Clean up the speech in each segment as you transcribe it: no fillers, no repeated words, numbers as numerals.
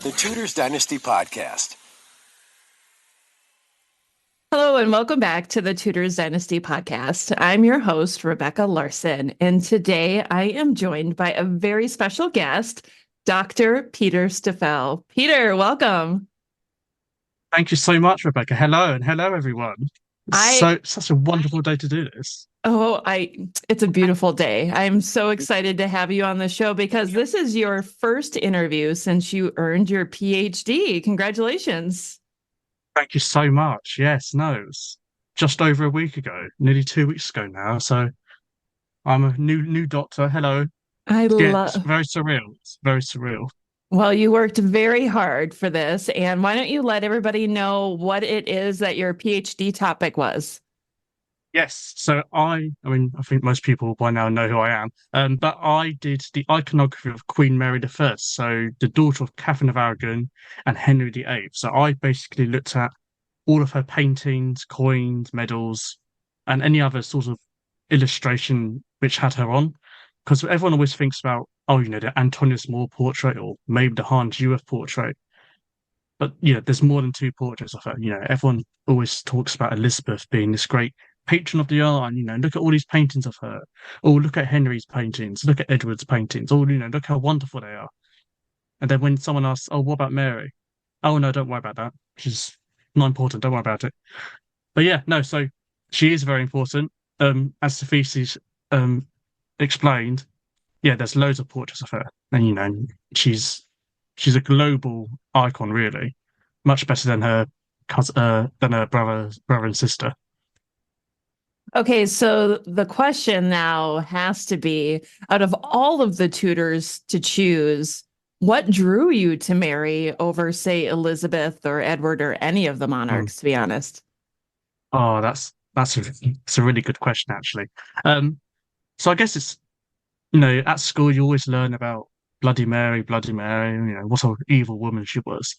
The Tudors Dynasty Podcast. Hello and welcome back to the Tudors Dynasty Podcast. I'm your host, Rebecca Larson, and today I am joined by a very special guest, Dr. Peter Stiffell. Peter, welcome. Thank you so much, Rebecca. Hello, and hello, everyone. It's I such a wonderful day to do this. it's a beautiful day. I'm so excited to have you on the show because this is your first interview since you earned your PhD. Congratulations. Thank you so much. Yes, no, it was just over a week ago, nearly 2 weeks ago now. So I'm a new doctor. Hello. I Yeah, it's love, very surreal. It's very surreal. well, you worked very hard for this. And why don't you let everybody know what it is that your PhD topic was? Yes. So I mean, I think most people by now know who I am. But I did the iconography of Queen Mary the First, so the daughter of Catherine of Aragon and Henry VIII. So I basically looked at all of her paintings, coins, medals, and any other sort of illustration which had her on. Because everyone always thinks about, oh, the Antonius More portrait or maybe the Hans Juef portrait. But there's more than two portraits of her. Everyone always talks about Elizabeth being this great patron of the art, and look at all these paintings of her. Or look at Henry's paintings, look at Edward's paintings, or look how wonderful they are. And then when someone asks, oh, what about Mary? Oh no, don't worry about that. She's not important, don't worry about it. But yeah, no, so she is very important. As the thesis explained, yeah, there's loads of portraits of her. And she's she's a global icon, really. Much better than her cousin, than her brother and sister. Okay, so the question now has to be, out of all of the tutors to choose, what drew you to Mary over, say, Elizabeth or Edward or any of the Hmm. monarchs, to be honest? Oh, it's a really good question, actually. So I guess it's at school you always learn about Bloody Mary, what a evil woman she was.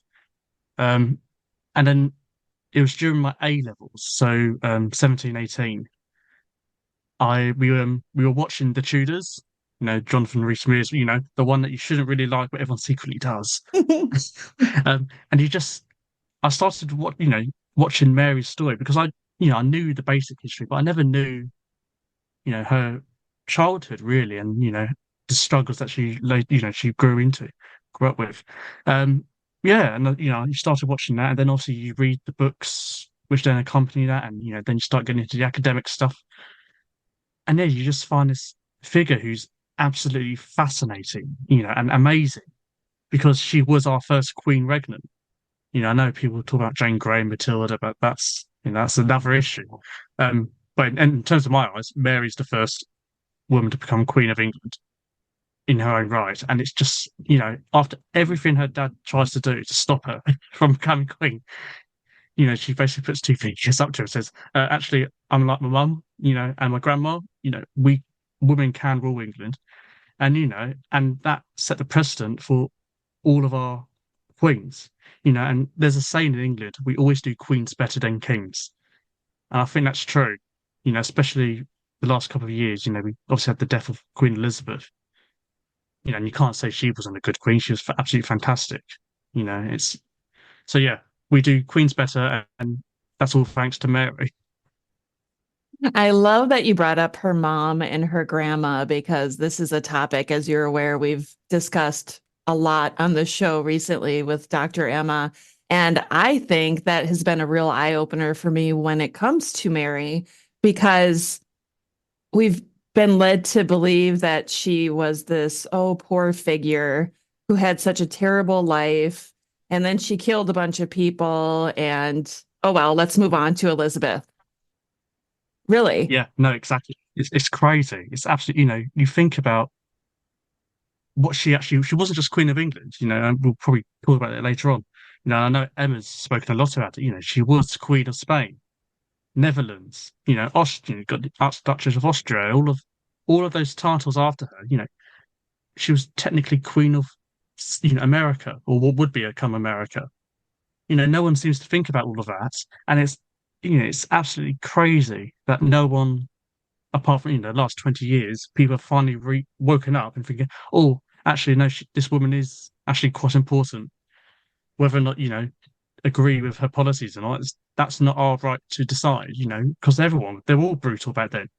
Um, and then it was during my A levels, so 17, 18. We were watching The Tudors, Jonathan Rhys-Mears, the one that you shouldn't really like, but everyone secretly does. And I started watching Mary's story because I knew the basic history, but I never knew her childhood really, and the struggles that she grew up with. Um, yeah, and you started watching that, and then also you read the books which then accompany that, and then you start getting into the academic stuff, and then you just find this figure who's absolutely fascinating, and amazing because she was our first queen regnant. I know people talk about Jane Grey and Matilda, but that's another issue. But in terms of my eyes, Mary's the first woman to become Queen of England in her own right. And it's just, after everything her dad tries to do to stop her from becoming Queen, she basically puts two fingers up to her and says, actually, unlike my mum, and my grandma, we women can rule England. And, and that set the precedent for all of our queens. And there's a saying in England, we always do queens better than kings. And I think that's true, especially the last couple of years. We obviously had the death of Queen Elizabeth, and you can't say she wasn't a good queen. She was absolutely fantastic. It's so yeah, we do queens better, and that's all thanks to Mary. I love that you brought up her mom and her grandma because this is a topic, as you're aware, we've discussed a lot on the show recently with Dr. Emma. And I think that has been a real eye opener for me when it comes to Mary, because we've been led to believe that she was this, oh, poor figure who had such a terrible life. And then she killed a bunch of people. And oh, well, let's move on to Elizabeth. Really? Yeah, no, exactly. It's crazy. It's absolutely, you think about what she wasn't just Queen of England, and we'll probably talk about it later on. I know Emma's spoken a lot about it. She was Queen of Spain, Netherlands, Austria, got the Archduchess of Austria, all of those titles after her. She was technically Queen of, America, or what would become America. No one seems to think about all of that, and it's absolutely crazy that no one, apart from the last 20 years, people have finally woken up and thinking, oh, actually, no, this woman is actually quite important. whether or not, agree with her policies or not. That's not our right to decide, because they're all brutal back then.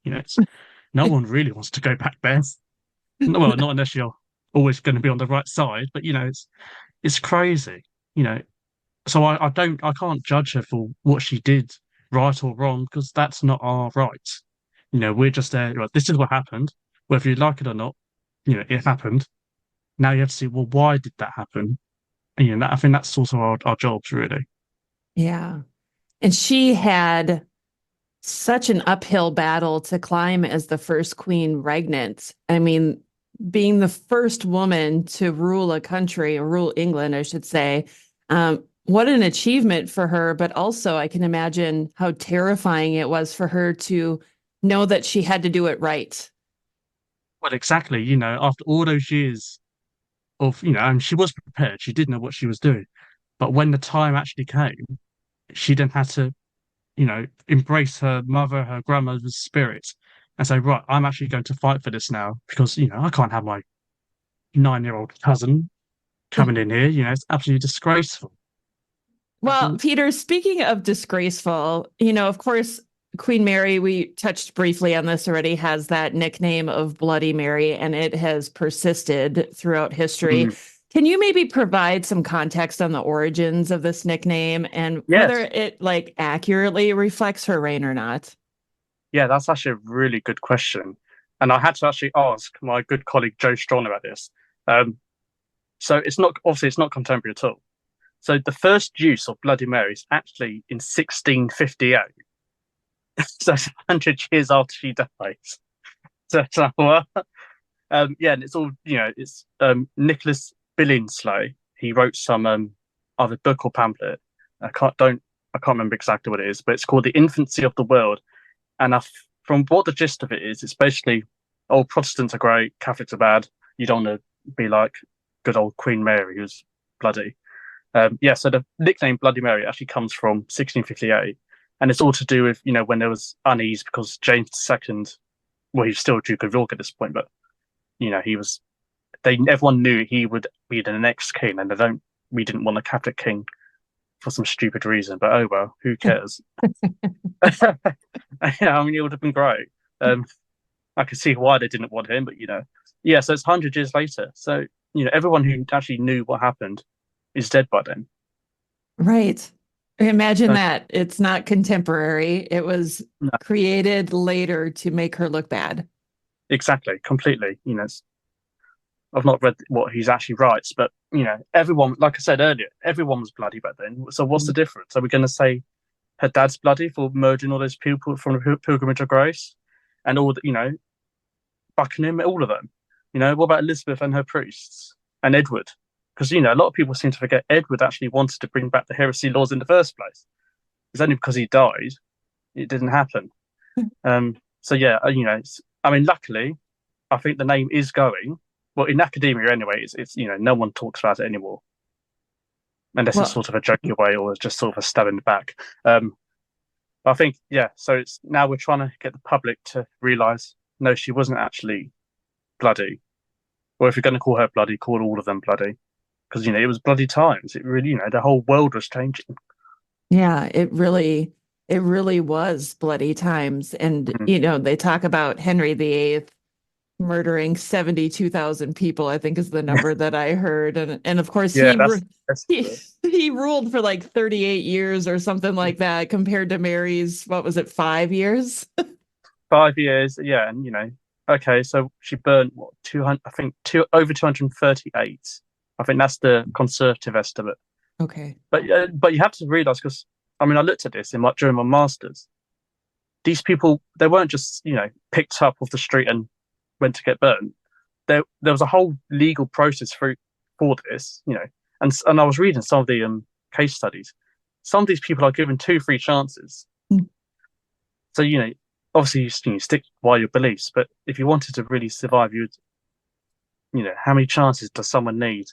No one really wants to go back there. No, well, not unless you're always going to be on the right side, but it's crazy, you know. So I can't judge her for what she did, right or wrong, because that's not our right. We're just there. Right, this is what happened, whether you like it or not. It happened. Now you have to see, well, why did that happen? And, I think that's also our jobs, really. Yeah. And she had such an uphill battle to climb as the first queen regnant. I mean, being the first woman to rule a country, or rule England, I should say, what an achievement for her. But also, I can imagine how terrifying it was for her to know that she had to do it right. Well, exactly. After all those years of, and she was prepared, she did know what she was doing. But when the time actually came, she then had to, embrace her mother, her grandmother's spirit and say, right, I'm actually going to fight for this now because, I can't have my 9-year-old cousin coming in here. It's absolutely disgraceful. Well, Peter, speaking of disgraceful, of course, Queen Mary, we touched briefly on this already, has that nickname of Bloody Mary, and it has persisted throughout history. Mm. Can you maybe provide some context on the origins of this nickname and whether Yes. it accurately reflects her reign or not? Yeah, that's actually a really good question. And I had to actually ask my good colleague Joe Strachan about this. So it's not contemporary at all. So the first use of Bloody Mary is actually in 1658. So it's 100 years after she dies. So yeah, and it's all, it's Nicholas Billingsley. He wrote some either book or pamphlet. I can't remember exactly what it is, but it's called The Infancy of the World. And from what the gist of it is, it's basically, oh, Protestants are great, Catholics are bad. You don't want to be like good old Queen Mary, who's bloody. Yeah, so the nickname Bloody Mary actually comes from 1658, and it's all to do with when there was unease because James II, well, he's still Duke of York at this point, but he was. Everyone knew he would be the next king, and we didn't want a Catholic king for some stupid reason. But oh well, who cares? Yeah, I mean, it would have been great. I could see why they didn't want him, but yeah. So it's 100 years later. So everyone who actually knew what happened is dead by then. Right. Imagine So, that. It's not contemporary. It was no, created later to make her look bad. exactly, completely. I've not read what he's actually writes, but everyone, like I said earlier, everyone was bloody back then. So what's the difference? Are we going to say her dad's bloody for murdering all those people from the Pilgrimage of Grace, and all the, Buckingham, all of them? What about Elizabeth and her priests and Edward? Because a lot of people seem to forget Edward actually wanted to bring back the heresy laws in the first place. It's only because he died it didn't happen. So yeah, I mean, luckily, I think the name is going. Well, in academia anyway, it's no one talks about it anymore, unless it's Well, sort of a jokey way or just sort of a stab in the back. But I think yeah, so it's now we're trying to get the public to realise no, she wasn't actually bloody. Or if you're going to call her bloody, call all of them bloody, because it was bloody times. It really, the whole world was changing. yeah, it really was bloody times. And, Mm. they talk about Henry VIII murdering 72,000 people, I think is the number that I heard. And of course Yeah, that's he ruled for like 38 years or something like that compared to Mary's, what was it, 5 years? 5 years. Yeah, and okay, so she burnt what 200? I think over 238. I think that's the conservative estimate. Okay. But you have to realise because I mean I looked at this during my masters. These people they weren't just picked up off the street and went to get burnt. There was a whole legal process for this, and I was reading some of the case studies. Some of these people are given 2-3 chances. Mm. So obviously you stick by your beliefs, but if you wanted to really survive, how many chances does someone need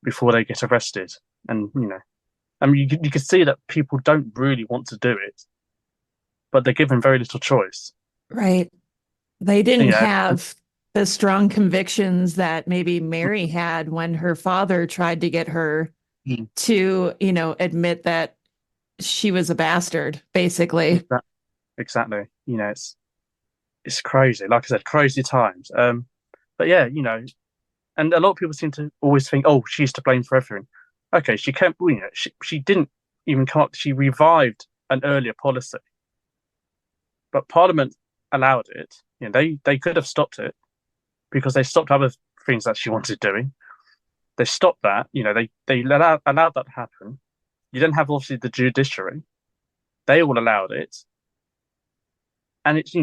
before they get arrested? And I mean, you can see that people don't really want to do it, but they're given very little choice. Right. They didn't Yeah, have the strong convictions that maybe Mary had when her father tried to get her, Mm. to, admit that she was a bastard, basically. Exactly. It's crazy. Like I said, crazy times. But yeah, and a lot of people seem to always think, oh, she's to blame for everything. Okay, she can't. She didn't even come up. She revived an earlier policy, but Parliament allowed it. They could have stopped it because they stopped other things that she wanted doing. They stopped that. They allowed that to happen. You then have obviously the judiciary. They all allowed it, and it's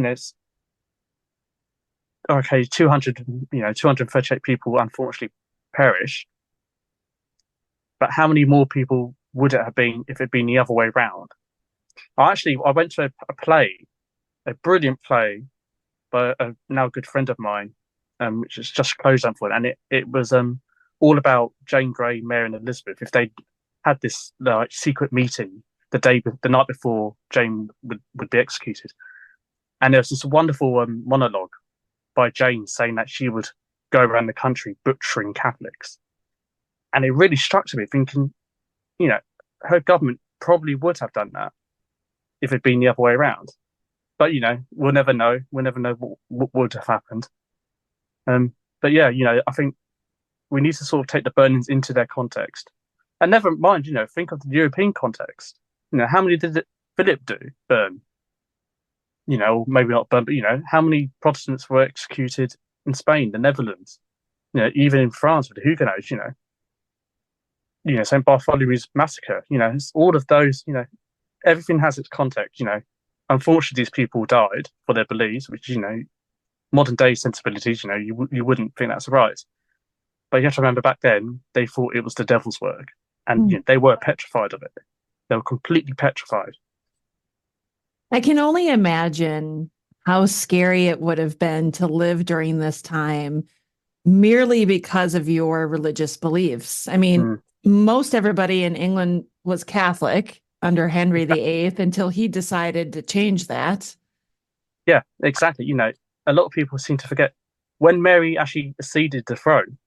okay. 238 people unfortunately perish. But how many more people would it have been if it had been the other way round? I went to a play, a brilliant play by a now good friend of mine, which is just closed down for it, and it was all about Jane Grey, Mary, and Elizabeth. If they had this secret meeting the night before Jane would be executed, and there was this wonderful monologue by Jane saying that she would go around the country butchering Catholics, and it really struck to me, thinking, her government probably would have done that if it'd been the other way around. But we'll never know. We'll never know what would have happened. But yeah, I think we need to sort of take the burnings into their context, and never mind, think of the European context. How many did Philip burn? Or maybe not burn, but how many Protestants were executed in Spain, the Netherlands? Even in France with the Huguenots. St. Bartholomew's massacre. It's all of those. Everything has its context. Unfortunately, these people died for their beliefs, which modern day sensibilities. You wouldn't think that's right, but you have to remember back then they thought it was the devil's work, and they were petrified of it. They were completely petrified. I can only imagine how scary it would have been to live during this time merely because of your religious beliefs. I mean, most everybody in England was Catholic under Henry VIII until he decided to change that. Yeah, exactly. A lot of people seem to forget when Mary actually acceded the throne,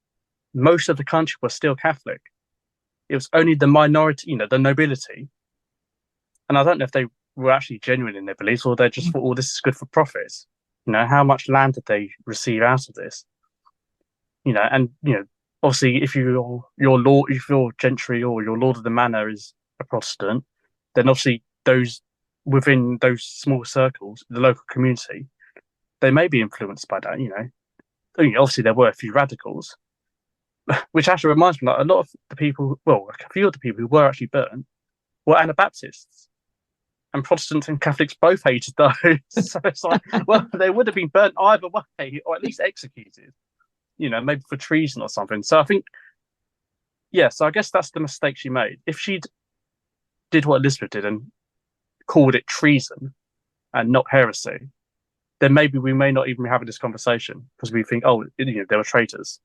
most of the country was still Catholic. It was only the minority, the nobility. And I don't know if they were actually genuine in their beliefs or they just thought, oh, this is good for profits. How much land did they receive out of this? And obviously, if your lord, if your gentry or your lord of the manor is a Protestant, then obviously those within those small circles, the local community, they may be influenced by that. Obviously there were a few radicals, which actually reminds me, like a lot of the people, well, a few of the people who were actually burnt were Anabaptists. And Protestants and Catholics both hated those. So it's like, well, they would have been burnt either way, or at least executed. Maybe for treason or something. So I think, yeah, so I guess that's the mistake she made. If she did what Elizabeth did and called it treason and not heresy, then maybe we may not even be having this conversation because we think, oh, they were traitors.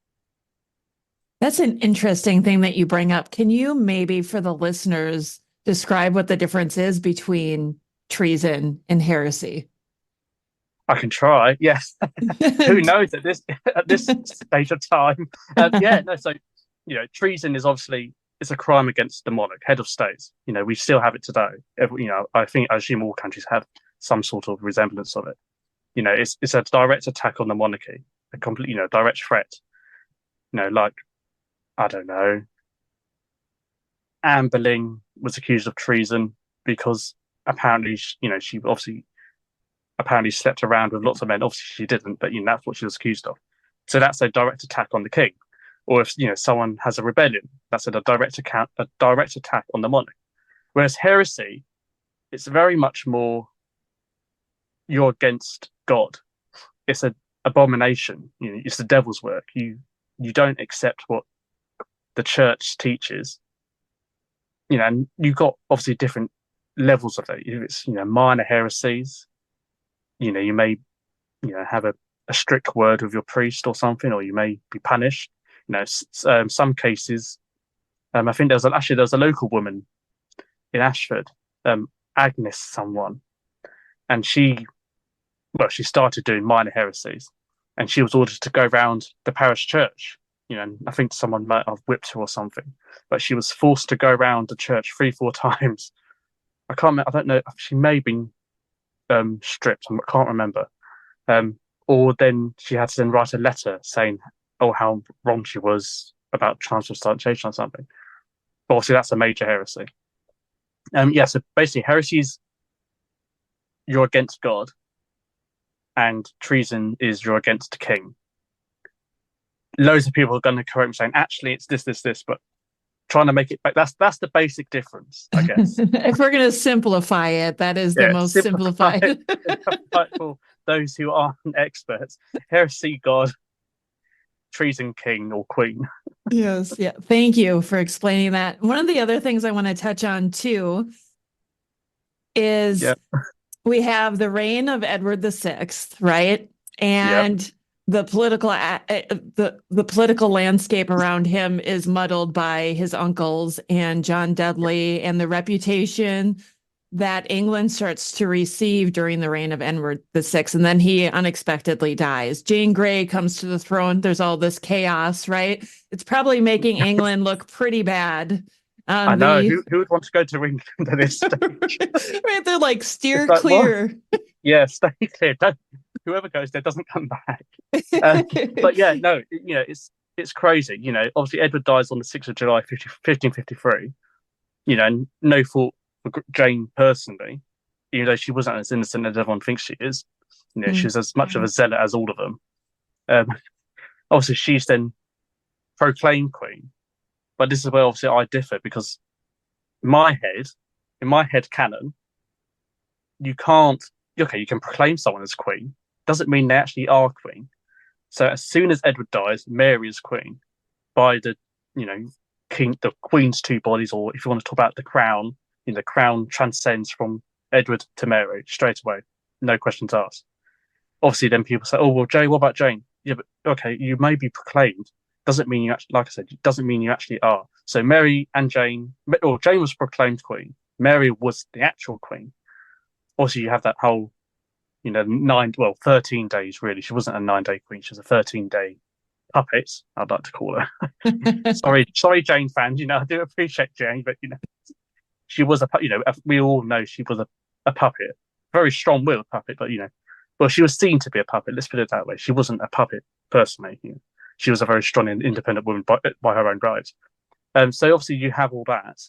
That's an interesting thing that you bring up. Can you maybe, for the listeners, describe what the difference is between treason and heresy? I can try. Yes. Who knows at this stage of time? Yeah. No. So treason is obviously it's a crime against the monarch, head of state. We still have it today. I assume all countries have some sort of resemblance of it. It's a direct attack on the monarchy, a complete direct threat. Like I don't know, Anne Boleyn was accused of treason because apparently she obviously apparently slept around with lots of men. Obviously she didn't, but that's what she was accused of. So that's a direct attack on the king. Or if someone has a rebellion, that's a direct attack on the monarch. Whereas heresy, it's very much more you're against God. It's an abomination. It's the devil's work. You don't accept what the church teaches. And you've got obviously different levels of it. It's minor heresies. You may have a strict word with your priest or something, or you may be punished. Some cases. I think there was a local woman in Ashford, Agnes someone, and she started doing minor heresies, and she was ordered to go around the parish church, and I think someone might have whipped her or something. But she was forced to go around the church 3, 4 times. I can't. I don't know. She may have been stripped. I can't remember. Or then she had to then write a letter saying, "Oh, how wrong she was about transubstantiation or something." But obviously, that's a major heresy. Yeah. So basically, heresy is you're against God, and treason is you're against the king. Loads of people are going to correct me saying, actually, it's this, this, this, but trying to make it back. That's the basic difference, I guess. If we're going to simplify it, that is the most simplified. For those who aren't experts, heresy, God, treason, king or queen. Yes. Yeah. Thank you for explaining that. One of the other things I want to touch on too is we have the reign of Edward VI, right? And the political landscape around him is muddled by his uncles and John Dudley and the reputation that England starts to receive during the reign of Edward VI. And then he unexpectedly dies. Jane Grey comes to the throne. There's all this chaos, right? It's probably making England look pretty bad. I know. Who would want to go to England at this stage? Right, they're like, steer clear. What? Yeah, stay clear. Whoever goes there doesn't come back. But yeah, no, it's crazy. Obviously Edward dies on the 6th of July, 1553. And no fault for Jane personally, even though she wasn't as innocent as everyone thinks she is. She's as much of a zealot as all of them. Obviously, she's then proclaimed queen. But this is where obviously I differ, because in my head canon, you can't. Okay, you can proclaim someone as queen. Doesn't mean they actually are queen. So as soon as Edward dies, Mary is queen by the king, the queen's two bodies, or if you want to talk about the crown, the crown transcends from Edward to Mary straight away, no questions asked. Obviously, then people say, "Oh well, Jane, what about Jane?" Yeah, but okay, you may be proclaimed. Doesn't mean you actually, like I said, doesn't mean you actually are. So Mary and Jane, or Jane was proclaimed queen. Mary was the actual queen. Also, you have that whole, 13 days really. She wasn't a 9-day queen. She was a 13-day puppet, I'd like to call her. sorry, Jane fans. I do appreciate Jane, but she was we all know she was a puppet, very strong-willed puppet, but well, she was seen to be a puppet. Let's put it that way. She wasn't a puppet personally. She was a very strong and independent woman by her own right. So obviously you have all that.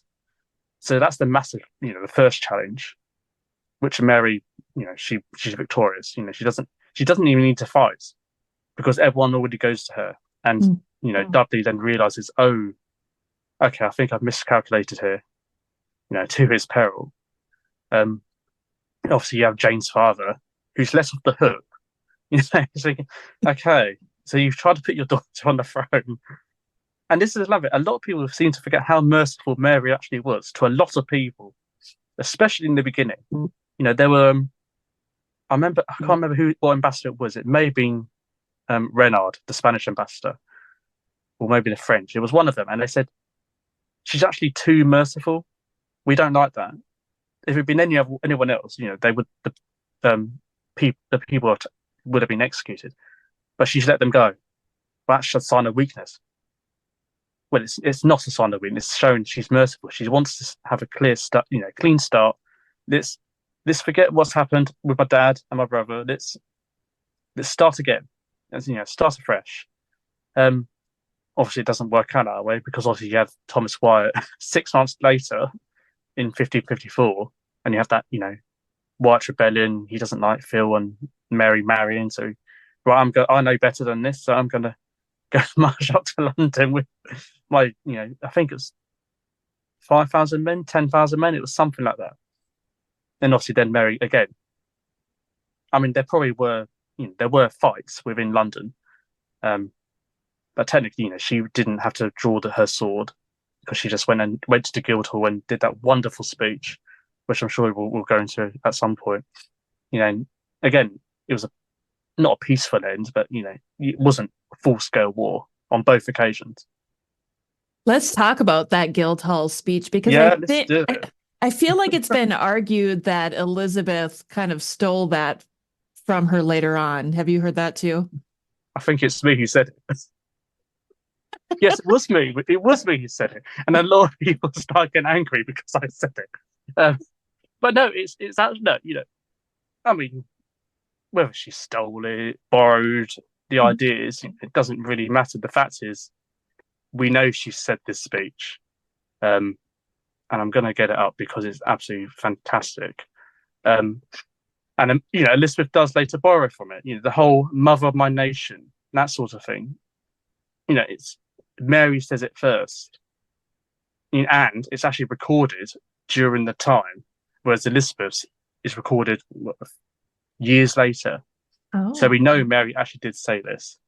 So that's the massive, the first challenge, which Mary, she's victorious. She doesn't even need to fight, because everyone already goes to her. And Dudley then realizes, oh, okay, I think I've miscalculated here. To his peril. Obviously you have Jane's father, who's less off the hook. He's thinking, okay, so you've tried to put your daughter on the throne. And this is lovely. A lot of people seem to forget how merciful Mary actually was to a lot of people, especially in the beginning. There were, I can't remember what ambassador it was. It may have been Renard, the Spanish ambassador, or maybe the French. It was one of them. And they said, she's actually too merciful. We don't like that. If it had been anyone else, they would, the people would have been executed. But she's let them go. Well, that's a sign of weakness. Well, it's not a sign of weakness. It's showing she's merciful. She wants to have a clear start, clean start. Let's forget what's happened with my dad and my brother. Let's start again. Start afresh. Obviously, it doesn't work out that way, because obviously you have Thomas Wyatt 6 months later in 1554, and you have that Wyatt rebellion. He doesn't like Phil and Mary marrying, so right, I know better than this, so I'm going to go march up to London with my, I think it was 5,000 men, 10,000 men. It was something like that. And obviously then Mary again. I mean, there probably were, there were fights within London. But technically, she didn't have to draw her sword, because she just went to the Guildhall and did that wonderful speech, which I'm sure we'll go into at some point. And again, it was not a peaceful end, but it wasn't a full-scale war on both occasions. Let's talk about that Guildhall speech, because I feel like it's been argued that Elizabeth kind of stole that from her later on. Have you heard that too? I think it's me who said it. Yes, it was me. It was me who said it, and a lot of people start getting angry because I said it. But no, it's that no, I mean, whether she stole it, borrowed the ideas, it doesn't really matter. The fact is, we know she said this speech, and I'm going to get it up because it's absolutely fantastic. Um, and Elizabeth does later borrow from it. The whole "mother of my nation," that sort of thing. It's Mary says it first, and it's actually recorded during the time, whereas Elizabeth's is recorded years later. So we know Mary actually did say this.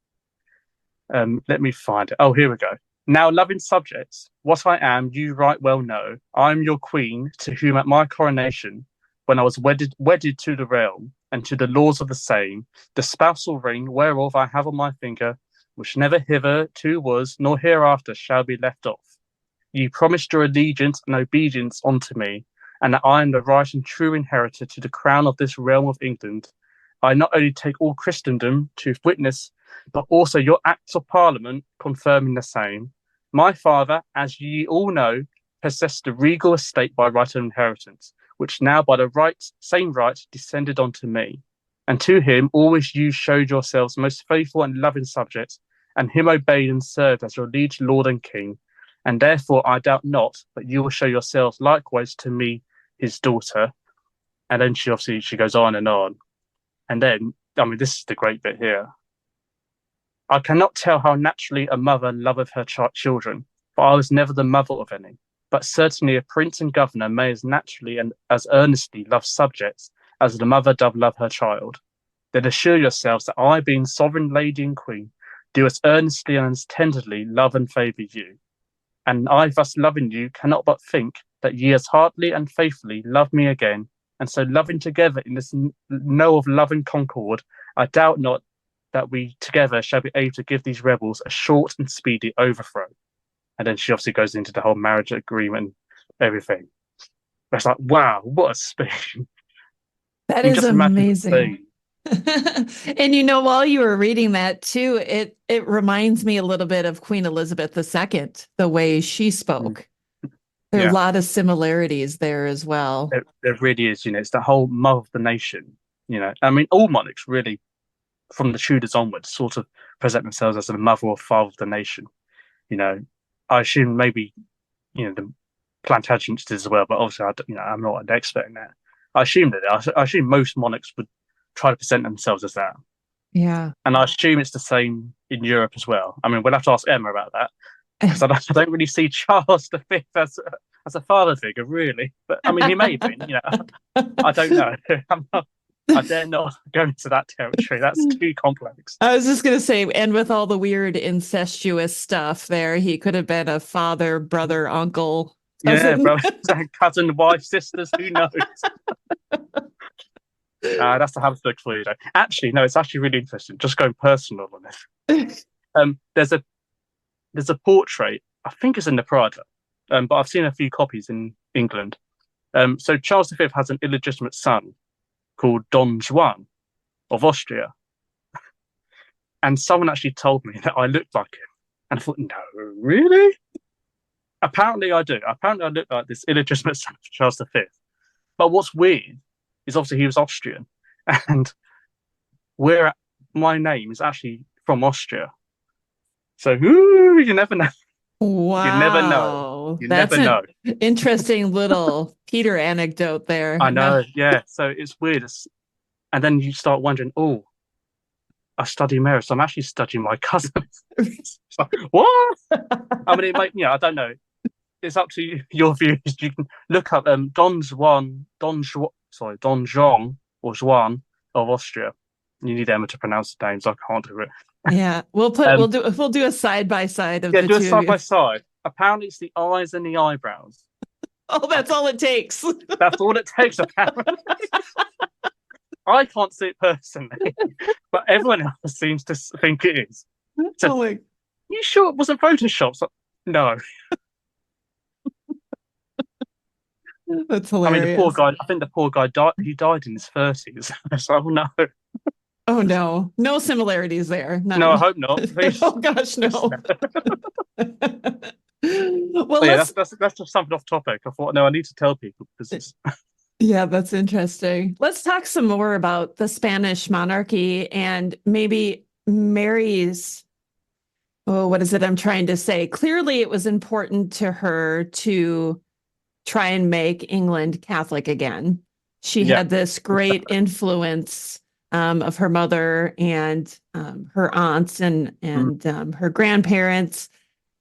Let me find it. Oh, here we go. Now, loving subjects, what I am, you right well know. I am your queen, to whom at my coronation, when I was wedded to the realm and to the laws of the same, the spousal ring whereof I have on my finger, which never hitherto was, nor hereafter shall be left off. You promised your allegiance and obedience unto me, and that I am the right and true inheritor to the crown of this realm of England. I not only take all Christendom to witness, but also your acts of parliament confirming the same. My father, as ye all know, possessed the regal estate by right of inheritance, which now by the same right descended unto me. And to him always you showed yourselves most faithful and loving subjects, and him obeyed and served as your liege lord and king. And therefore I doubt not that you will show yourselves likewise to me, his daughter. And then she goes on. And then, I mean, this is the great bit here. I cannot tell how naturally a mother loveth her children, for I was never the mother of any. But certainly a prince and governor may as naturally and as earnestly love subjects as the mother doth love her child. Then assure yourselves that I, being sovereign lady and queen, do as earnestly and as tenderly love and favour you. And I, thus loving you, cannot but think that ye as heartily and faithfully love me again, and so loving together in this know of love and concord, I doubt not that we together shall be able to give these rebels a short and speedy overthrow. And then she obviously goes into the whole marriage agreement, everything. It's like, wow, what a speech. That You is just imagine the amazing. scene. And while you were reading that too, it reminds me a little bit of Queen Elizabeth II, the way she spoke. There are a lot of similarities there as well. There really is, it's the whole mother of the nation. I mean, all monarchs really, from the Tudors onwards, sort of present themselves as the mother or father of the nation. I assume maybe, the Plantagenets did as well, but obviously, I'm not an expert in that. I assume most monarchs would try to present themselves as that. Yeah. And I assume it's the same in Europe as well. I mean, we'll have to ask Emma about that, because I don't really see Charles V as a father figure, really. But I mean, he may have been, I don't know. I dare not go into that territory. That's too complex. I was just going to say, and with all the weird incestuous stuff there, he could have been a father, brother, uncle, cousin. Yeah, brother, cousin, wife, sisters, who knows? That's the Habsburg for you, though. Actually, no, it's actually really interesting. Just going personal on this. There's a portrait, I think it's in the Prada, but I've seen a few copies in England. So Charles V has an illegitimate son called Don Juan of Austria. And someone actually told me that I looked like him. And I thought, no, really? Apparently I do. Apparently I look like this illegitimate son of Charles V. But what's weird is obviously he was Austrian. And my name is actually from Austria. So, you never know. Wow. You never know. That's an interesting little Peter anecdote there. I know, yeah. So it's weird. And then you start wondering, oh, I study marriage, so I'm actually studying my cousin. Like, what? I mean, I don't know. It's up to your views. You can look up Don Juan or Juan of Austria. You need Emma to pronounce the names. I can't do it. Yeah, we'll do a side by side of the two. Yeah, do a side by side. Apparently, it's the eyes and the eyebrows. Oh, that's all it takes. That's all it takes, apparently. I can't see it personally, but everyone else seems to think it is. So, you sure it wasn't Photoshop? So, no. That's hilarious. I mean, the poor guy. I think the poor guy died. He died in his 30s. So, no. Oh no, no similarities there. No, I None. hope not. Please. Oh gosh, no. Well, But yeah, let's that's just something off topic. I thought, no, I need to tell people because it's yeah, that's interesting. Let's talk some more about the Spanish monarchy and maybe Mary's. Oh, what is it I'm trying to say? Clearly, it was important to her to try and make England Catholic again. She yeah, had this great influence of her mother and her aunts mm, and her grandparents.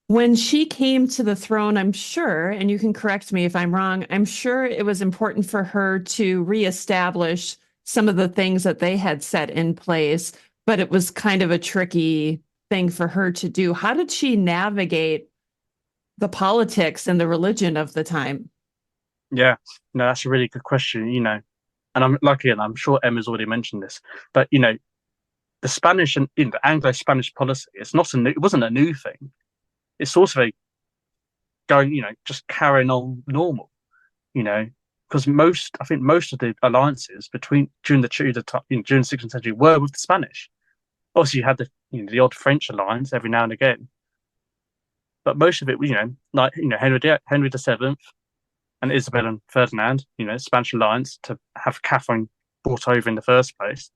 When she came to the throne, I'm sure, and you can correct me if I'm wrong, I'm sure it was important for her to reestablish some of the things that they had set in place, but it was kind of a tricky thing for her to do. How did she navigate the politics and the religion of the time? yeah. No, that's a really good question. And I'm lucky, and I'm sure Emma's already mentioned this, but the Spanish and in the Anglo-Spanish policy, it wasn't a new thing. It's sort of a going, just carrying on normal, you know, because I think most of the alliances during the Tudor time, during the 16th century, were with the Spanish. Obviously, you had the odd French alliance every now and again, but most of it, like Henry VII and Isabel and Ferdinand, Spanish alliance to have Catherine brought over in the first place.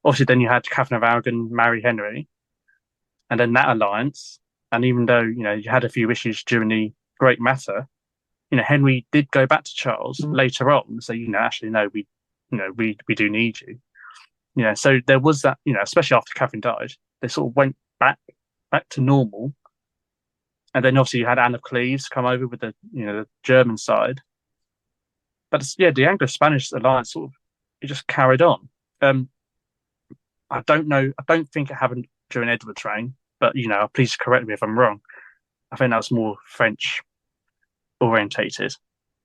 Obviously, then you had Catherine of Aragon marry Henry, and then that alliance. And even though you had a few issues during the Great Matter, Henry did go back to Charles later on and say, actually, no, we do need you. So there was that, especially after Catherine died, they sort of went back to normal. And then obviously you had Anne of Cleves come over with the German side. But yeah, the Anglo-Spanish alliance sort of it just carried on. Um, I don't know. I don't think it happened during Edward's reign, but please correct me if I'm wrong. I think that was more French orientated.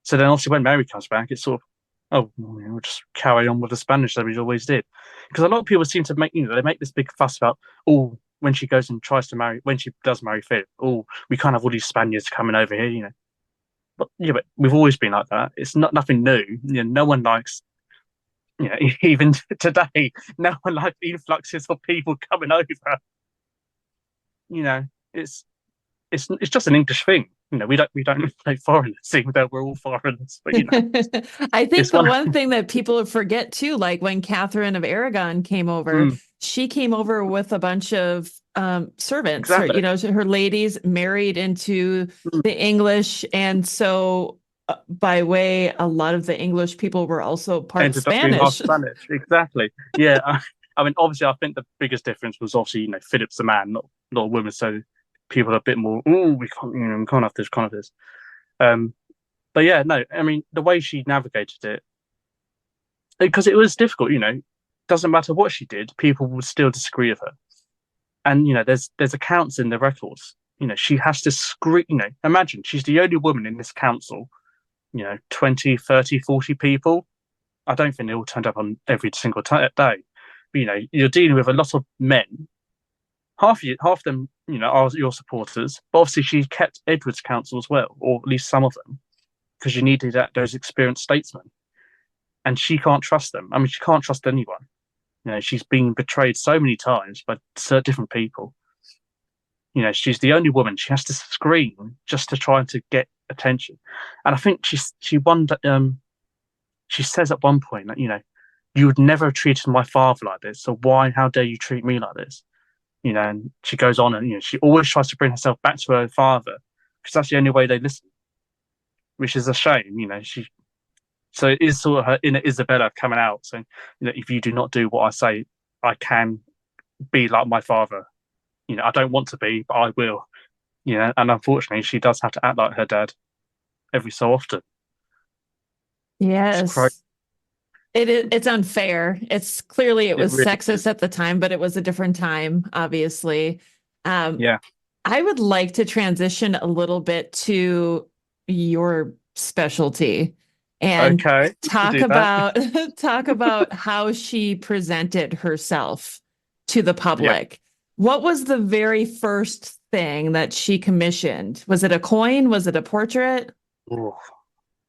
So then obviously when Mary comes back, it's sort of, oh, we'll just carry on with the Spanish as we always did. Because a lot of people seem to they make this big fuss about, oh, when she goes and tries to marry, when she does marry Philip, oh, we can't have all these Spaniards coming over here. But yeah, but we've always been like that. It's not nothing new. No one likes, even today, no one likes influxes of people coming over. You know, it's it's just an English thing. We don't like foreigners, even though we're all foreigners. But I think it's the one. one thing that people forget too, like when Catherine of Aragon came over, Mm, she came over with a bunch of servants. exactly. Her ladies married into Mm, the English, and so by way, a lot of the English people were also part ended up being half Spanish. Spanish. Exactly. Yeah. I mean, obviously, I think the biggest difference was obviously Philip's a man, not a woman. So people are a bit more. Oh, we can't have this, can't have this. Um, but yeah, no. I mean, the way she navigated it, because it was difficult. Doesn't matter what she did, people would still disagree with her. And there's accounts in the records. She has to scream. Imagine she's the only woman in this council. 20, 30, 40 people. I don't think they all turned up on every single day. But you're dealing with a lot of men. Half them, are your supporters. But obviously, she kept Edward's council as well, or at least some of them, because you needed those experienced statesmen. And she can't trust them. I mean, she can't trust anyone. She's been betrayed so many times by different people. She's the only woman. She has to scream just to try to get attention. And I think she wondered. She says at one point that you would never have treated my father like this. So how dare you treat me like this? And she goes on and she always tries to bring herself back to her father because that's the only way they listen, which is a shame. So it is sort of her inner Isabella coming out. So if you do not do what I say, I can be like my father. I don't want to be, but I will. And unfortunately, she does have to act like her dad every so often. It's crazy. Yes. It's unfair. It's clearly it It was really sexist is. at the time, but it was a different time, obviously. Um, Yeah. I would like to transition a little bit to your specialty and Okay. We can talk do that. about talk about how she presented herself to the Yeah. public. What was the very first thing that she commissioned? Was it a coin? Was it a portrait? Ooh.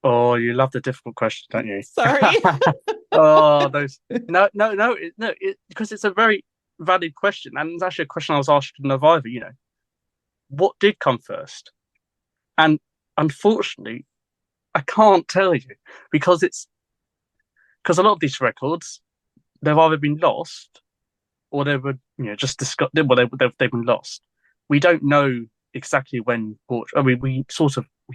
Oh, you love the difficult questions, don't you? Sorry. Oh, those. No, no, no, no. Because it's a very valid question, and it's actually a question I was asked in Survivor. What did come first? And unfortunately, I can't tell you because a lot of these records they've either been lost or they were just discussed. Well, they've been lost. We don't know exactly when portraits. I mean, we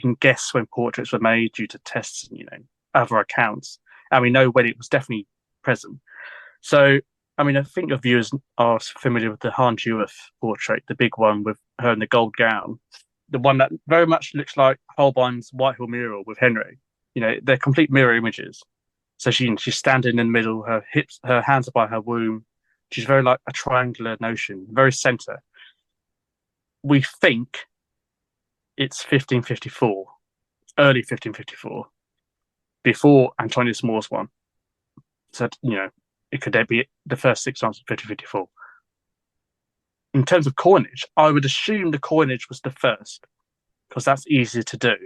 can guess when portraits were made due to tests and other accounts, and we know when it was definitely present. So, I mean, I think your viewers are familiar with the Han Jeweth portrait, the big one with her in the gold gown, the one that very much looks like Holbein's Whitehall mural with Henry. They're complete mirror images. So she's standing in the middle, her hands are by her womb. She's very like a triangular notion, very center. We think it's 1554, early 1554, before Antonius Moore's one. So, it could be the first 6 months of 1554. In terms of coinage, I would assume the coinage was the first, because that's easier to do.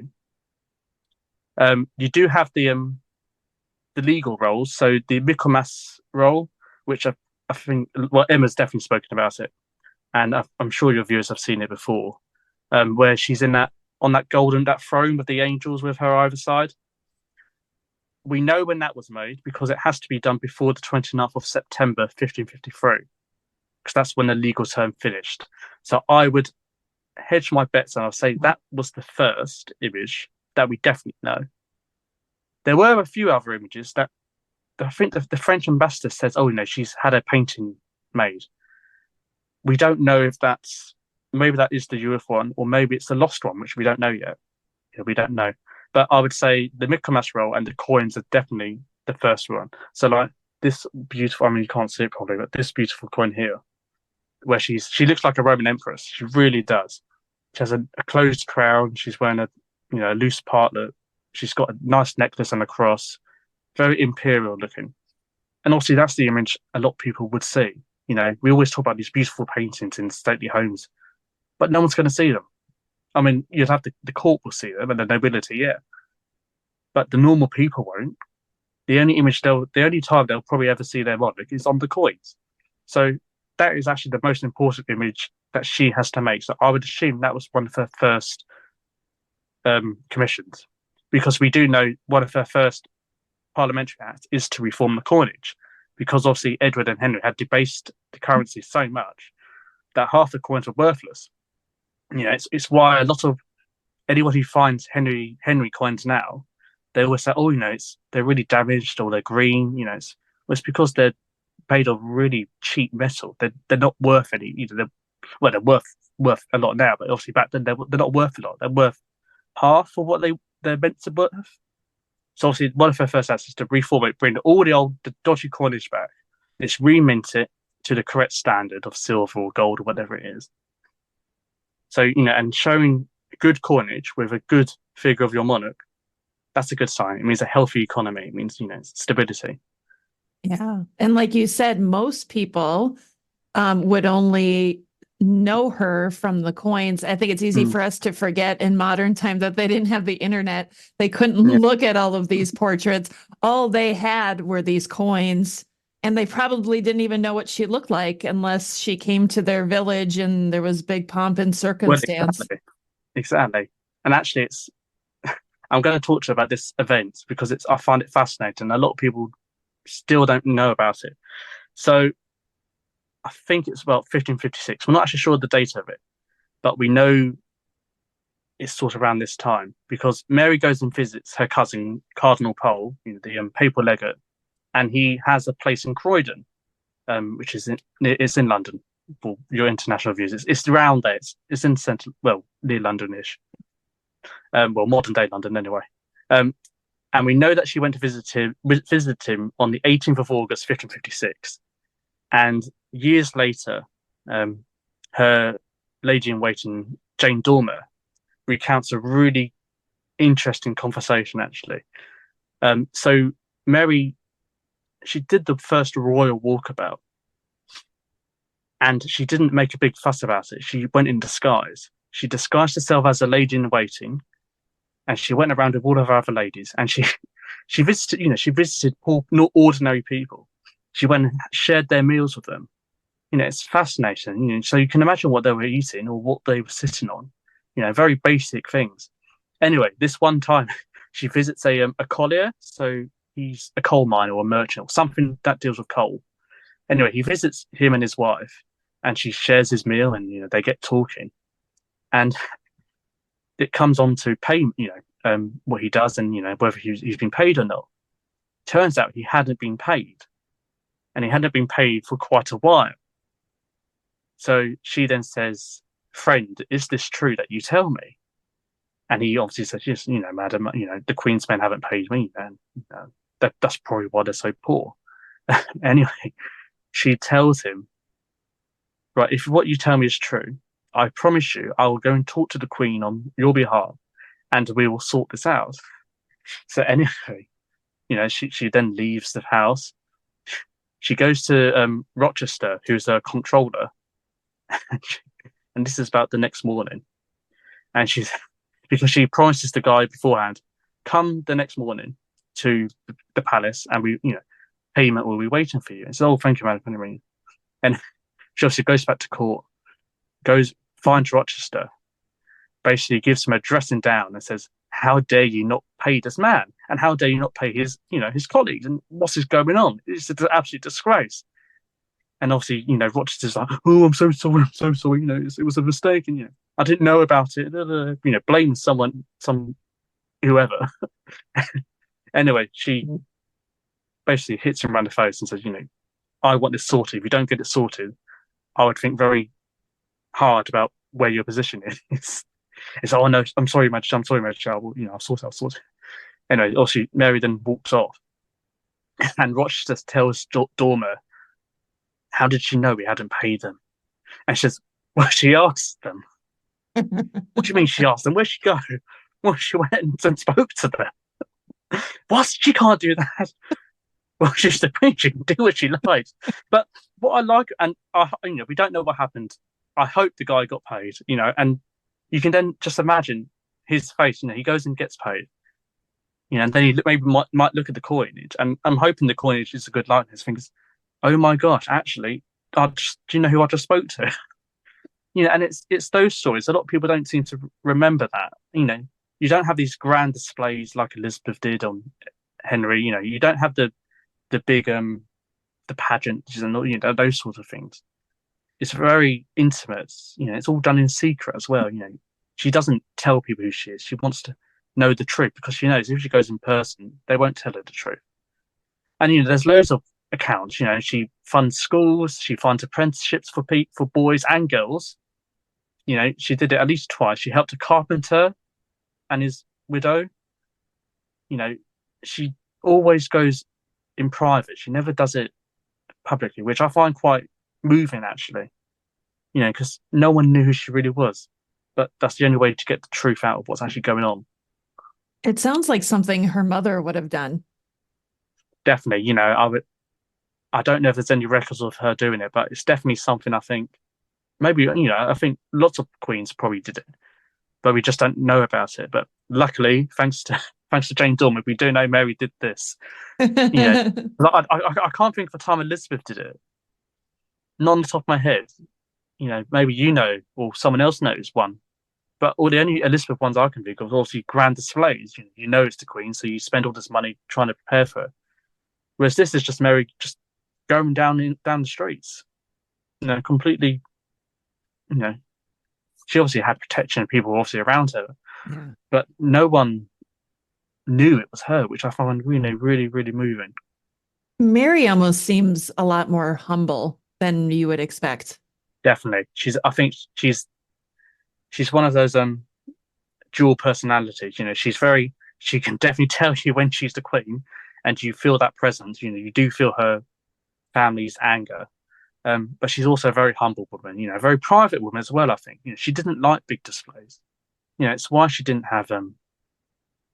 You do have the legal roles, so the Michaelmas role, which I think, well, Emma's definitely spoken about it, and I'm sure your viewers have seen it before, where she's on that throne with the angels with her either side. We know when that was made because it has to be done before the 29th of September 1553, because that's when the legal term finished. So I would hedge my bets and I'll say that was the first image that we definitely know. There were a few other images that I think the French ambassador says, oh, she's had a painting made. We don't know if maybe that is the Jeweth one, or maybe it's the lost one, which we don't know yet. We don't know. But I would say the Michaelmas roll and the coins are definitely the first one. So like this beautiful, I mean, you can't see it probably, but this beautiful coin here, where she looks like a Roman empress. She really does. She has a closed crown. She's wearing a loose partlet. She's got a nice necklace and a cross. Very imperial looking. And obviously that's the image a lot of people would see. We always talk about these beautiful paintings in stately homes, but no one's going to see them. I mean, you'd have the court will see them and the nobility, yeah. But the normal people won't. The only time they'll probably ever see their monarch is on the coins. So that is actually the most important image that she has to make. So I would assume that was one of her first commissions, because we do know one of her first parliamentary acts is to reform the coinage, because obviously Edward and Henry had debased the currency so much that half the coins were worthless. It's why a lot of anyone who finds Henry coins now, they always say, oh, they're really damaged or they're green. It's because they're made of really cheap metal. They're not worth any. They're worth a lot now, but obviously back then they're not worth a lot. They're worth half of what they're meant to worth. So obviously one of her first acts is to reform it, bring all the dodgy coinage back. It's remint it to the correct standard of silver or gold or whatever it is. So, and showing good coinage with a good figure of your monarch, that's a good sign. It means a healthy economy. It means, stability. Yeah. And like you said, most people would only know her from the coins. I think it's easy for us to forget in modern time that they didn't have the internet. They couldn't look at all of these portraits. All they had were these coins. And they probably didn't even know what she looked like unless she came to their village and there was big pomp and circumstance. Well, exactly. And actually, I'm going to talk to you about this event because I find it fascinating. A lot of people still don't know about it. So I think it's about 1556. We're not actually sure of the date of it, but we know it's sort of around this time because Mary goes and visits her cousin, Cardinal Pole, the papal legate, and he has a place in Croydon, which is in London for your international views. It's around there. It's in central, well, near London-ish. Modern day London anyway. And we know that she went to visit him on the 18th of August, 1556. And years later, her lady-in-waiting, Jane Dormer, recounts a really interesting conversation, actually. So Mary, she did the first royal walkabout, and she didn't make a big fuss about it. She went in disguise. She disguised herself as a lady-in-waiting, and she went around with all of her other ladies, and she visited, she visited poor, not ordinary people. She went and shared their meals with them. It's fascinating. So you can imagine what they were eating or what they were sitting on. Very basic things. Anyway, this one time, she visits a collier. So he's a coal miner or a merchant or something that deals with coal. Anyway, he visits him and his wife, and she shares his meal, and they get talking, and it comes on to pay, what he does, and whether he's been paid or not. Turns out he hadn't been paid, and he hadn't been paid for quite a while. So she then says, "Friend, is this true that you tell me?" And he obviously says, "Yes, madam, the Queen's men haven't paid me, and that's probably why they're so poor." Anyway, she tells him, "Right, if what you tell me is true, I promise you I will go and talk to the Queen on your behalf, and we will sort this out." So anyway, she then leaves the house. She goes to Rochester, who's a comptroller, and this is about the next morning. And because she promises the guy beforehand, come the next morning to the palace, and payment will be waiting for you. And so, "Oh, thank you, madam." And she obviously goes back to court, finds Rochester, basically gives him a dressing down and says, "How dare you not pay this man? And how dare you not pay his colleagues? And what's going on? It's an absolute disgrace." And obviously, Rochester's like, "Oh, I'm so sorry. I'm so sorry. It was a mistake. And, I didn't know about it." Blame someone, whoever. Anyway, she basically hits him around the face and says, "I want this sorted. If you don't get it sorted, I would think very hard about where your position is." It's, "Oh, no, I'm sorry, Madge. I'm sorry, Madge. I'll sort it. Anyway, obviously, Mary then walks off. And Rochester tells Dormer, "How did she know we hadn't paid them?" And she says, "Well, she asked them." "What do you mean she asked them? Where'd she go?" "Well, she went and spoke to them." "What? She can't do that." "Well, she's the Queen. She can do what she likes." But what I like, and we don't know what happened. I hope the guy got paid, and you can then just imagine his face. He goes and gets paid, and then he maybe might look at the coinage, and I'm hoping the coinage is a good likeness. Thinks, "Oh my gosh, actually, do you know who I just spoke to?" And it's those stories. A lot of people don't seem to remember that. You don't have these grand displays like Elizabeth did on Henry. You don't have the big the pageants and those sort of things. It's very intimate. It's all done in secret as well. She doesn't tell people who she is. She wants to know the truth because she knows if she goes in person, they won't tell her the truth. And there's loads of accounts. She funds schools. She funds apprenticeships for boys and girls. She did it at least twice. She helped a carpenter and his widow. She always goes in private. She never does it publicly, which I find quite moving, actually. Because no one knew who she really was. But that's the only way to get the truth out of what's actually going on. It sounds like something her mother would have done. Definitely, I don't know if there's any records of her doing it, but it's definitely something I think maybe, I think lots of queens probably did it, but we just don't know about it. But luckily, thanks to Jane Dormer, we do know Mary did this. I can't think of a time Elizabeth did it. Not on the top of my head. Maybe or someone else knows one. But all the only Elizabeth ones I can think of, obviously grand displays. It's the Queen, so you spend all this money trying to prepare for it. Whereas this is just Mary just going down the streets. Completely. She obviously had protection and people were obviously around her, yeah. But no one knew it was her, which I find really, really moving. Mary almost seems a lot more humble than you would expect. Definitely, I think she's one of those dual personalities. She can definitely tell you when she's the Queen, and you feel that presence. You do feel her family's anger. But she's also a very humble woman, a very private woman as well, I think. She didn't like big displays. It's why she didn't have,